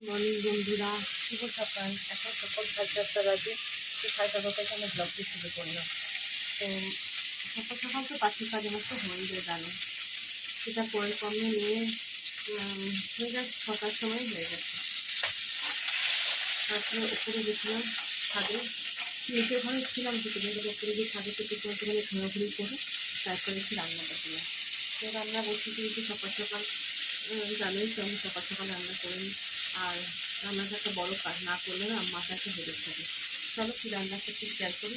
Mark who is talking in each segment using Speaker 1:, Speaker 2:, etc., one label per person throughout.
Speaker 1: Morning বন্ধুরা, শুভ সকাল। এখন সকাল 7:30 বাজে। তো 7:30 থেকে আমি ব্লগটি শুরু করলাম। তো সকাল সকাল তো বাকি কাজ আমার তো হয়ে যায় জানো, সেটা পরিকর্মে নিয়ে হয়ে গেছে 6টার সময় হয়ে গেছে। তারপরে উপরে গেছিলাম ছাদে, নিচে ঘরে ছিলাম দুটো দিন, উপরে গিয়ে ছাদে থেকে একটুখানি ঘোরাঘুরি করে তারপরে একটু রান্না বসলাম। তো রান্না বসে দিয়েছি সকাল সকাল। জানোই তো আমি সকাল সকাল রান্না করি, আর রান্নাটা একটা বড় কাজ, না করলে না মাথা একটা হেডেক থাকে। চলো কি রান্না করতে শেয়ার করি।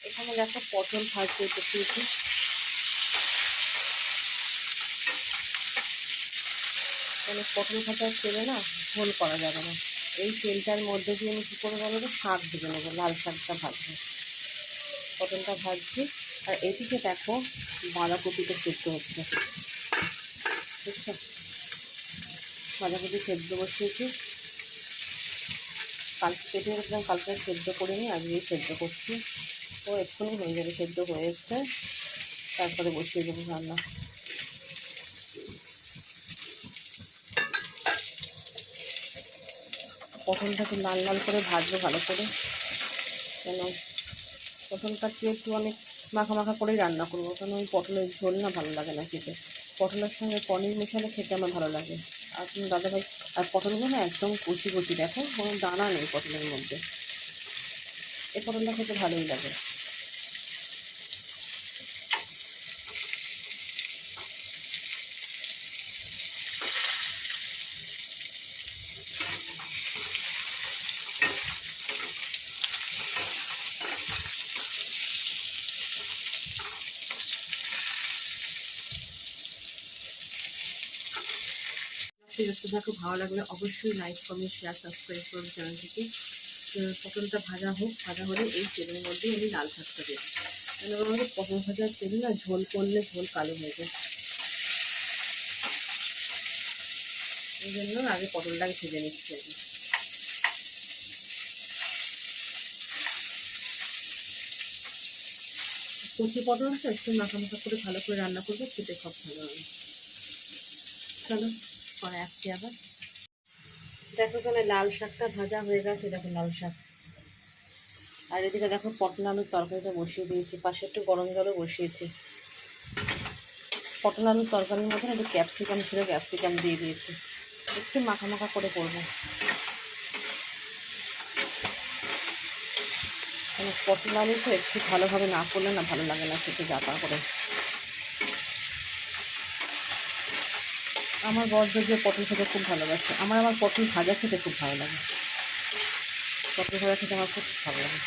Speaker 1: এখানে দেখো পটল ভাজতে বসিয়েছি। মানে পটল ভাজার তেলে না ঝোল করা যাবে না, এই তেলটার মধ্যে দিয়ে আমি কী করে বলো তো, শাক ভেজে নেবো, লাল শাকটা ভাজবো। পটলটা ভাজছি, আর এদিকে দেখো বাঁধাকপিটা সেদ্ধ হচ্ছে, বুঝছো? বাঁধাকপি সেদ্ধ বসিয়েছি, কালকে কেটে রেখেছিলাম, কালকে সেদ্ধ করিনি, আজকেই সেদ্ধ করছি। তো এক্ষুনি হয়ে যাবে, সেদ্ধ হয়ে এসছে, তারপরে বসিয়ে দেবো রান্না। পটলটাকে লাল লাল করে ভাজবো ভালো করে, কেন পটলটাকে একটু অনেক মাখা মাখা করেই রান্না করবো, কেন ওই পটলের ঝোল না ভালো লাগে না খেতে। পটলের সঙ্গে পনির মেশালে খেতে আমার ভালো লাগে। আর তুমি দাদাভাই, আর পটলগুলো না একদম কচি কচি, দেখো কোনো দানা নেই পটলের মধ্যে, এই পটলটা খেতে ভালোই লাগে। দেখতে থাকো, ভালো লাগলে অবশ্যই লাইক কমেন্ট শেয়ার সাবস্ক্রাইব করুন চ্যানেলটিকে। পটলটা ভাজা হোক, ভাজা হলে এই তেলের মধ্যেই আমি লাল শাকটা দেবো, কেন আমাদের পটল ভাজার তেলে না ঝোল করলে ঝোল কালো হয়ে যায়, এই জন্য আগে পটলটাকে ভেজে নিচ্ছি আমি। কচি পটলটা একটু মাখা মাখা করে ভালো করে রান্না করবো, খেতে খুব ভালো হবে। চলো পরে আসছি আবার। দেখো এখানে লাল শাকটা ভাজা হয়ে গেছে, দেখো লাল শাক। আর এদিকে দেখো পটল আলুর তরকারিটা বসিয়ে দিয়েছি, পাশে একটু গরম জলও বসিয়েছি। পটল আলুর তরকারির মধ্যে একটু ক্যাপসিকাম ছিল, ক্যাপসিকাম দিয়ে দিয়েছি, একটু মাখা মাখা করে করবো। মানে পটল আলু তো একটু ভালোভাবে না করলে না ভালো লাগে না খেতে, জাতা করে। আমার বর যে পটল খেতে খুব ভালোবাসে, আমার পটল ভাজা খেতে খুব ভালো লাগে, পটল ভাজা খেতে আমার খুব ভালো লাগে।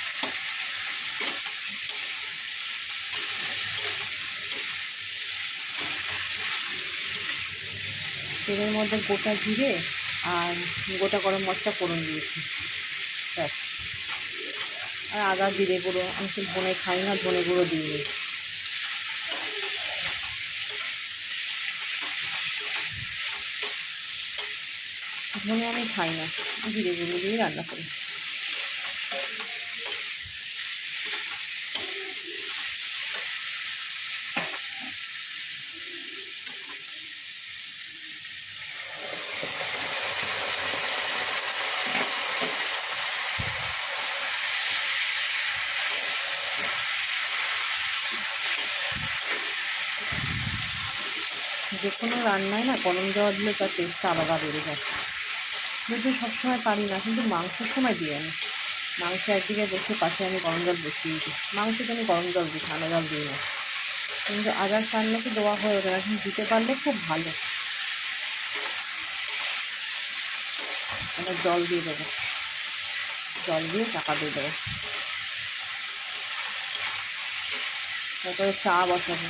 Speaker 1: তেলের মধ্যে গোটা জিরে আর গোটা গরম মশলা ফোড়ন দিয়েছি, ব্যাস। আর আদা জিরে গুঁড়ো, আমি তো ধনে খাই না, ধনে গুঁড়ো দিইনি। ধনে আমি খাই না, জিরে গুঁড়ো দিয়ে রান্না করি। যে কোনো রান্নায় না গরম জল দিলে তার টেস্টটা আলাদা বেড়ে যায়। যদিও সবসময় পারি না, কিন্তু মাংসের সময় দিই আমি। মাংস একদিকে বসে পাশে আমি গরম জল বসিয়ে দিই, মাংসতে আমি গরম জল দিই, ঠান্ডা জল দিই না। কিন্তু আদার রান্নাতে দেওয়া হয়ে ওঠে না, কিন্তু দিতে পারলে খুব ভালো। এবার জল দিয়ে দেবো, জল দিয়ে চাপা দিয়ে দেবো, তারপরে চা বসাবো।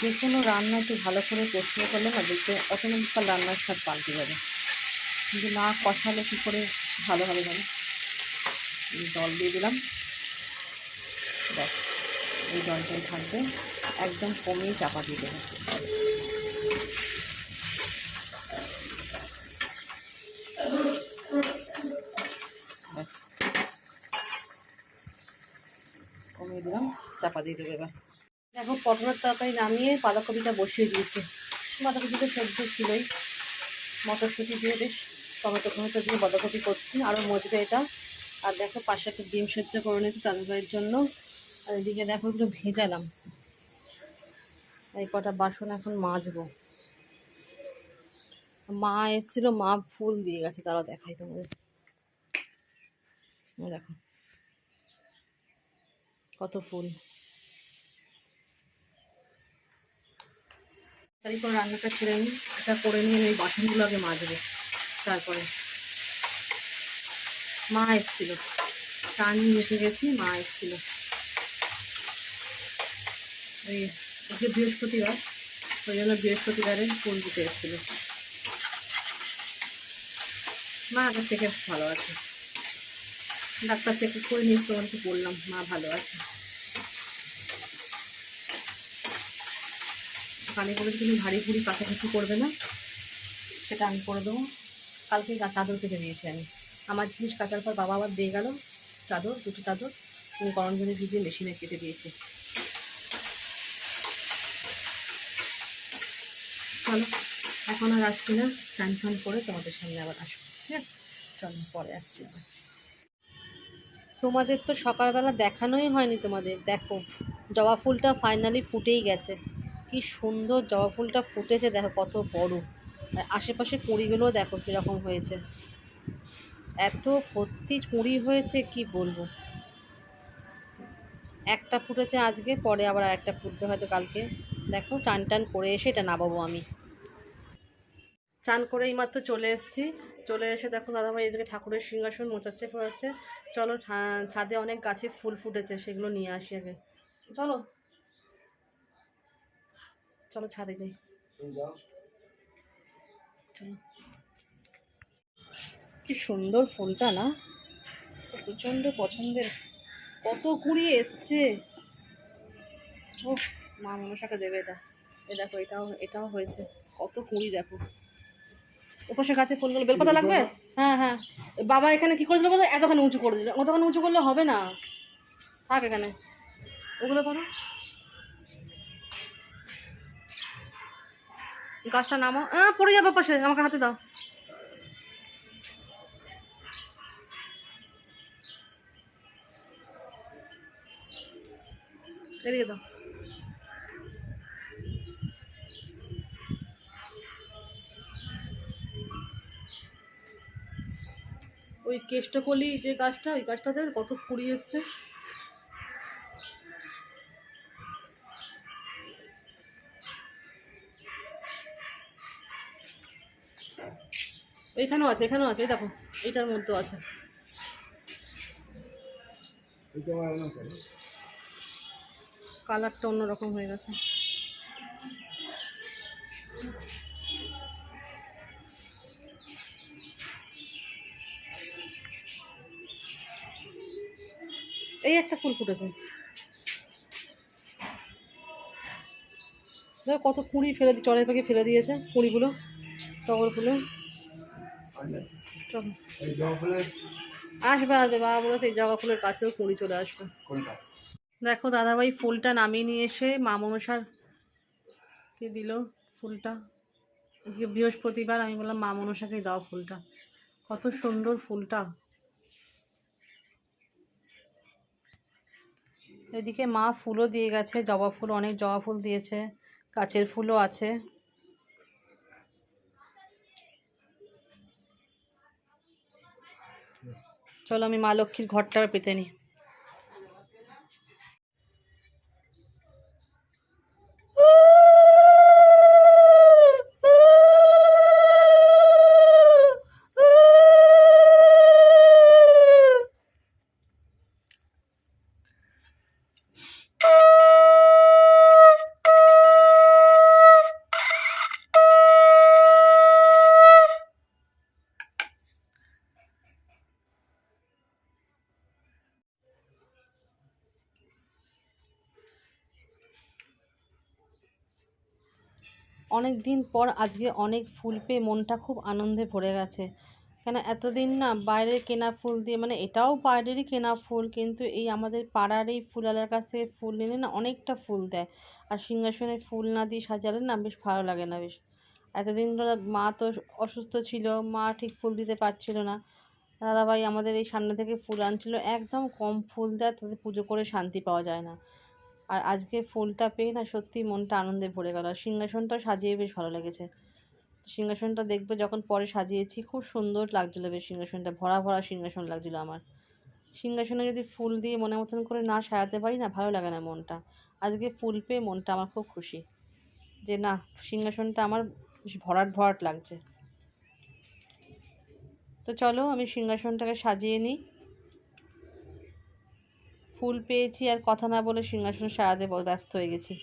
Speaker 1: যে কোনো রান্না একটু ভালো করে কষিয়ে করলে না দেখতে অটোমেটিক রান্নার স্বাদ পাল্টে যাবে, কিন্তু না কষালে কী করে ভালো হবে জানো। জল দিয়ে দিলাম, ব্যাস এই জলটাই থাকবে, একদম কমিয়ে চাপা দিয়ে দেবো। ব্যাস কমিয়ে দিলাম, চাপা দিয়ে দেবো। এবার দেখো পটলের তরকারি নামিয়ে বাঁধাকপিটা বসিয়ে দিয়েছি। বাঁধাকপিটা সেদ্ধ ছিলই, মটরশুঁটি দিয়ে বেশ টমেটো টমেটো দিয়ে বাঁধাকপি করছি, আরও মজবে এটা। আর দেখো পাশে একটা ডিম সেদ্ধ করে নিয়েছি তরকারির জন্য। আর এদিকে দেখো একটু ভেজালাম, এই কটা বাসন এখন মাজবো। মা এসেছিলো, মা ফুল দিয়ে গেছে, তারা দেখাই তোমাদের। দেখো কত ফুল। তারপর রান্নাটা ছেড়ে নিই, এটা করে নিয়ে এই বাসনগুলো আগে মাজবো। তারপরে মা এসেছিল, চা নিয়ে এসে গেছি, মা এসেছিল। ওই আজকে বৃহস্পতিবার, ওই জন্য বৃহস্পতিবারে ফুল দিতে এসেছিল। মা আগের থেকে ভালো আছে, ডাক্তার চেক করে নিয়ে তোমাকে বললাম, মা ভালো আছে। কানে করে তুমি ভারী ভুড়ি কাছাকাছি করবে না, সেটা আমি করে দেবো। কালকে চাদর কেটে দিয়েছি আমি, আমার জিনিস কাচার পর বাবা আবার দিয়ে গেল চাদর, দুটো চাদর তুমি গরম জলে ভিজিয়ে মেশিনে কেটে দিয়েছি। চলো এখন আর আসছি না, চান ফান করে তোমাদের সামনে আবার আসবো, ঠিক আছে? চলো পরে আসছি আবার। তোমাদের তো সকালবেলা দেখানোই হয়নি তোমাদের। দেখো জবা ফুলটা ফাইনালি ফুটেই গেছে, কি সুন্দর জবা ফুলটা ফুটেছে, দেখো কত বড়। আর আশেপাশে কুঁড়িগুলোও দেখো কীরকম হয়েছে, এত ভর্তি কুঁড়ি হয়েছে কি বলবো। একটা ফুটেছে আজকে, পরে আবার একটা ফুটবে হয়তো কালকে। দেখো চান টান করে এসে এটা নামাবো আমি। চান করে এইমাত্র চলে এসেছি, চলে এসে দেখো দাদাভাই এদিকে ঠাকুরের সিংহাসন মোচাচ্ছে পড়াচ্ছে। চলো ছাদে অনেক গাছে ফুল ফুটেছে, সেগুলো নিয়ে আসি আগে। চলো চলো ছাদে যাই, চলো। কি সুন্দর ফুলটা না, প্রচণ্ড পছন্দের, কত কুড়ি এসছে। ও মা মনসাকে দেবে এটা। এ দেখো এটাও এটাও হয়েছে, কত কুড়ি দেখো। ওপাশে গাছে ফুলগুলো, বেলপাতা লাগবে। হ্যাঁ হ্যাঁ, বাবা এখানে কি করে দিল বলো, এতখানি উঁচু করে দিল, অতখানি উঁচু করলে হবে না, থাক এখানে, ওগুলো করো। গাছটা নামো, পড়ে যাবে পাশে, আমাকে হাতে দাও। এদিকে দাও। ওই কেষ্টকলি যে গাছটা, ওই গাছটাতে কত কুড়ি এসছে। এখানেও আছে, এখানেও আছে, এই দেখো এইটার মধ্যেও আছে। কালারটা অন্যরকম হয়ে গেছে। এই একটা ফুল ফুটেছে, দেখো কত কুঁড়ি ফেলে চড়াই পাখি ফেলে দিয়েছে কুঁড়িগুলো, টগর ফুলে। আসবে আসবে, বাবা বলে সেই জবা ফুলের কাছেও কুঁড়ি চলে আসবে। দেখো দাদাভাই ফুলটা নামিয়ে নিয়ে এসে মা মনসার কে দিল ফুলটা। আজকে বৃহস্পতিবার, আমি বললাম মা মনসাকে দাও ফুলটা, কত সুন্দর ফুলটা। এদিকে মা ফুলও দিয়ে গেছে, জবা ফুল, অনেক জবা ফুল দিয়েছে, গাছের ফুলও আছে। চলো আমি মা লক্ষ্মীর ঘরটা পেতে নিই। অনেক দিন পর আজকে অনেক ফুল পেয়ে মনটা খুব আনন্দে ভরে গেছে। কেন এতদিন না বাইরের কেনা ফুল দিয়ে, মানে এটাও বাইরেরই কেনা ফুল, কিন্তু এই আমাদের পাড়ার এই ফুলওয়ালার কাছ থেকে ফুল নিলে না অনেকটা ফুল দেয়। আর সিংহাসনে ফুল না দিয়ে সাজালে না বেশ ভালো লাগে না বেশ। এতদিন ধরে মা তো অসুস্থ ছিল, মা ঠিক ফুল দিতে পারছিল না। দাদাভাই আমাদের এই সামনে থেকে ফুল আনছিল, একদম কম ফুল দেয়, তাতে পুজো করে শান্তি পাওয়া যায় না। আর আজকে ফুলটা পেয়ে না সত্যি মনটা আনন্দে ভরে গেল। আর সিংহাসনটাও সাজিয়ে বেশ ভালো লেগেছে। সিংহাসনটা দেখবে যখন পরে সাজিয়েছি খুব সুন্দর লাগছিলো বেশ, সিংহাসনটা ভরা ভরা সিংহাসন লাগছিলো আমার। সিংহাসনে যদি ফুল দিয়ে মনের মতন করে না সাজাতে পারি না, ভালো লাগে না মনটা। আজকে ফুল পেয়ে মনটা আমার খুব খুশি যে না, সিংহাসনটা আমার বেশ ভরাট ভরাট লাগছে। তো চলো আমি সিংহাসনটাকে সাজিয়ে নিই। ফুল পেয়েছি আর কথা না বলে সিংহাসন সাজাতে ব্যস্ত হয়ে গেছি।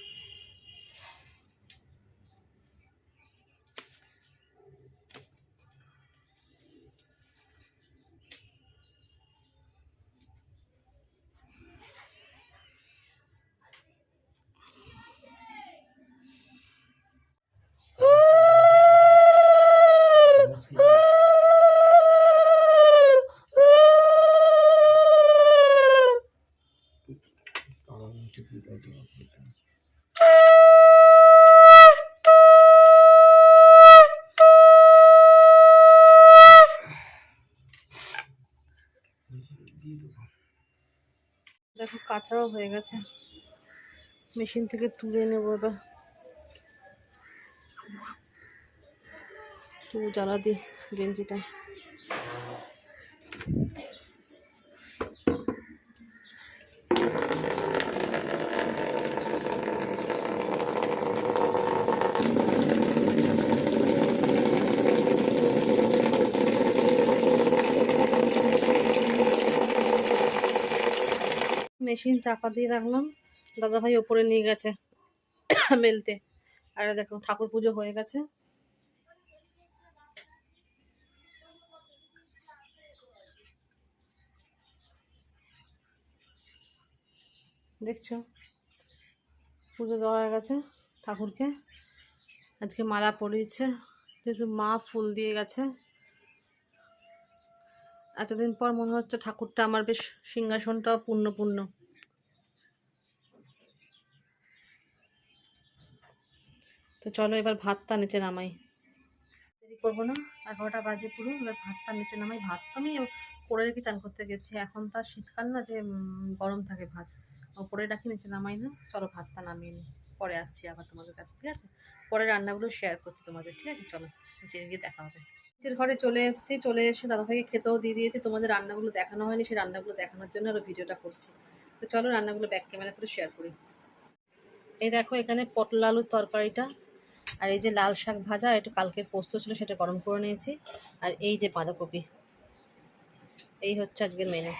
Speaker 1: দেখো কাঁচাও হয়ে গেছে, মেশিন থেকে তুলে নেবো এবার। একটু জ্বালা দিই গেঞ্জিটা। মেশিন চাপা দিয়ে রাখলাম, দাদাভাই ওপরে নিয়ে গেছে মেলতে। আর দেখো ঠাকুর পুজো হয়ে গেছে। দেখছো পুজো দেওয়া হয়ে গেছে ঠাকুরকে। আজকে মালা পরিয়েছে, যেহেতু মা ফুল দিয়ে গেছে। এতদিন পর মনে হচ্ছে ঠাকুরটা আমার বেশ, সিংহাসনটাও পূর্ণ পূর্ণ। তো চলো এবার ভাতটা নিচে নামাই, দেরি করবো না, 11টা বাজে পুরো। এবার ভাতটা নিচে নামাই। ভাত তো আমি করে রেখে চান করতে গেছি, এখন তো আর শীতকাল না যে গরম থাকে ভাত, ওপরে রাখি নিচে নামাই না। চলো ভাতটা নামিয়ে নিই, পরে আসছি আবার তোমাদের কাছে, ঠিক আছে? পরে রান্নাগুলো শেয়ার করছি তোমাদের, ঠিক আছে? চলো নিচে গিয়ে দেখা হবে। নিচের ঘরে চলে এসেছি, চলে এসে দাদাভাইকে খেতেও দিয়ে দিয়েছি। তোমাদের রান্নাগুলো দেখানো হয়নি, সেই রান্নাগুলো দেখানোর জন্য আরও ভিডিওটা করছি। তো চলো রান্নাগুলো ব্যাক ক্যামেরা করে শেয়ার করি। এই দেখো এখানে পটল আলুর তরকারিটা, আর এই যে লাল শাক ভাজা, একটু কালকের পোস্ত ছিল সেটা গরম করে নিয়েছি, আর এই যে বাঁধাকপি। এই হচ্ছে আজকের মেনু।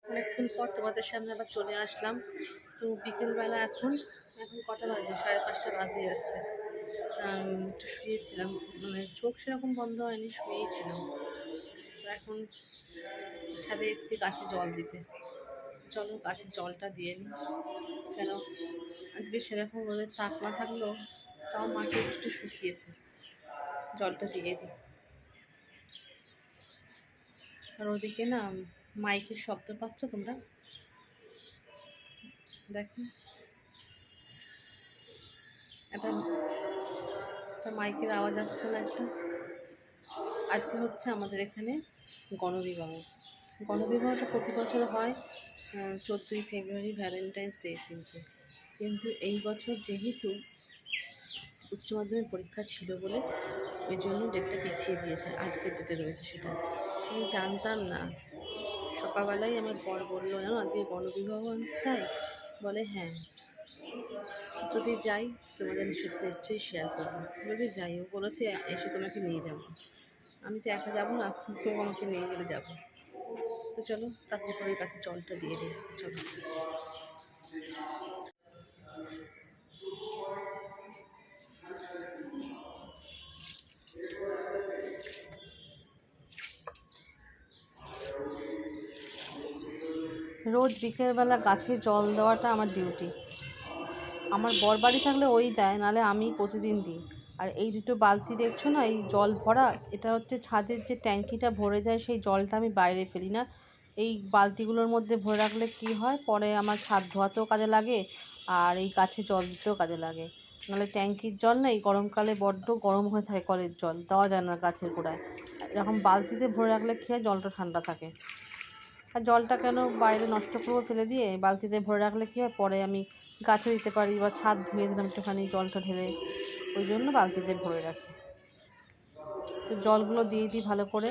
Speaker 1: অনেকক্ষণ পর তোমাদের সামনে আবার চলে আসলাম। তো বিকেলবেলা এখন কটা বাজে, 5:30 বাজতে যাচ্ছে। একটু শুয়েছিলাম, মানে চোখ সেরকম বন্ধ হয়নি, শুয়েছিলাম। তো এখন ছাদে এসেছি গাছে জল দিতে। চলো গাছে জলটা দিয়ে নিই। কেন আজকে সেরকম রোদের তাপ না থাকলেও তাও মাটি একটু শুকিয়েছে, জলটা দিয়ে দিই। আর ওদিকে না মাইকের শব্দ পাচ্ছ তোমরা? দেখো একটা মাইকের আওয়াজ আসছে না একটা? আজকে হচ্ছে আমাদের এখানে গণবিবাহ। গণবিবাহটা প্রতি বছর হয় 14ই ফেব্রুয়ারি, ভ্যালেন্টাইন্স ডে কিন্তু এই বছর যেহেতু উচ্চ মাধ্যমিক পরীক্ষা ছিল বলে ওই জন্য ডেটটা পিছিয়ে দিয়েছে, আজকের ডেটে রয়েছে সেটা। আমি জানতাম না, সকালবেলায় আমার বর বললো জানো আজকে গণবিবাহ আনতে, তাই বলে হ্যাঁ। যদি যাই তোমাদের নিশ্চয়ই শেয়ার করবো। যদি যাই, ও বলেছে এসে তোমাকে নিয়ে যাবো। আমি তো একা যাবো না, ও আমাকে নিয়ে গেলে যাবো। তো চলো তাড়াতাড়ি করে কাছে জলটা দিয়ে দিই। চলো রোজ বিকেলবেলা গাছে জল দেওয়াটা আমার ডিউটি।
Speaker 2: আমার বর বাড়ি থাকলে ওই দেয়, নাহলে আমি প্রতিদিন দিই। আর এই দুটো বালতি দেখছো না, এই জল ভরা, এটা হচ্ছে ছাদের যে ট্যাঙ্কিটা ভরে যায়, সেই জলটা আমি বাইরে ফেলি না। এই বালতিগুলোর মধ্যে ভরে রাখলে কি হয়, পরে আমার ছাদ ধোয়াতেও কাজে লাগে, আর এই গাছে জল দিতেও কাজে লাগে। নাহলে ট্যাঙ্কির জল না এই গরমকালে বড্ড গরম হয়ে থাকে, কলের জল দেওয়া যায় না গাছের গোড়ায়। এরকম বালতিতে ভরে রাখলে কী হয়, জলটা ঠান্ডা থাকে। আর জলটা কেন বাইরে নষ্ট করবো ফেলে দিয়ে, বালতিতে ভরে রাখলে কী হয়, পরে আমি গাছে দিতে পারি, বা ছাদ ধুয়ে দিলাম একটুখানি জলটা ঢেলে, ওই জন্য বালতিতে ভরে রাখি। তো জলগুলো দিয়ে দিই ভালো করে।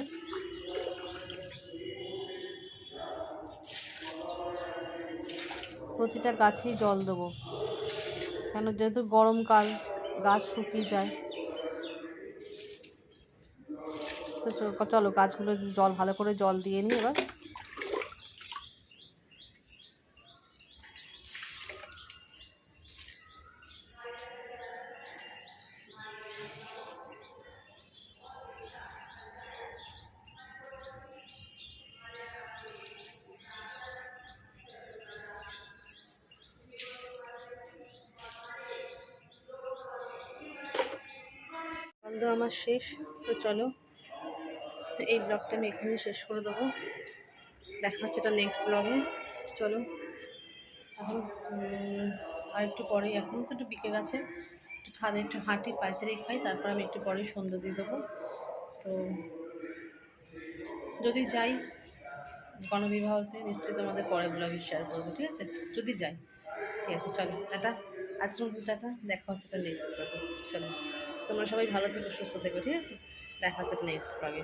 Speaker 2: প্রতিটা গাছেই জল দেবো, কেন যেহেতু গরমকাল, গাছ শুকিয়ে যায়। তো চলো গাছগুলো জল ভালো করে জল দিয়ে নিই এবার। জল দেওয়া আমার শেষ। তো চলো এই ব্লগটা আমি এখানে শেষ করে দেবো। দেখা হচ্ছে এটা নেক্সট ব্লগে। চলো এখন আর একটু পরেই, এখন তো একটু বিকেল আছে, একটু ছাদে একটু হাঁটি, পায়চারি খাই, তারপর আমি একটু পরেই সন্ধ্যা দিয়ে দেবো। তো যদি যাই গণবিবাহতে, নিশ্চয়ই তোমাদের পরের ব্লগে শেয়ার করবো, ঠিক আছে? যদি যাই, ঠিক আছে, চলো টাটা। আজকের মতো টাটা, দেখা হচ্ছে এটা নেক্সট ব্লগে। চলো তোমরা সবাই ভালো থেকো, সুস্থ থেকো, ঠিক আছে? দেখা হচ্ছে এটা নেক্সট ব্লগে।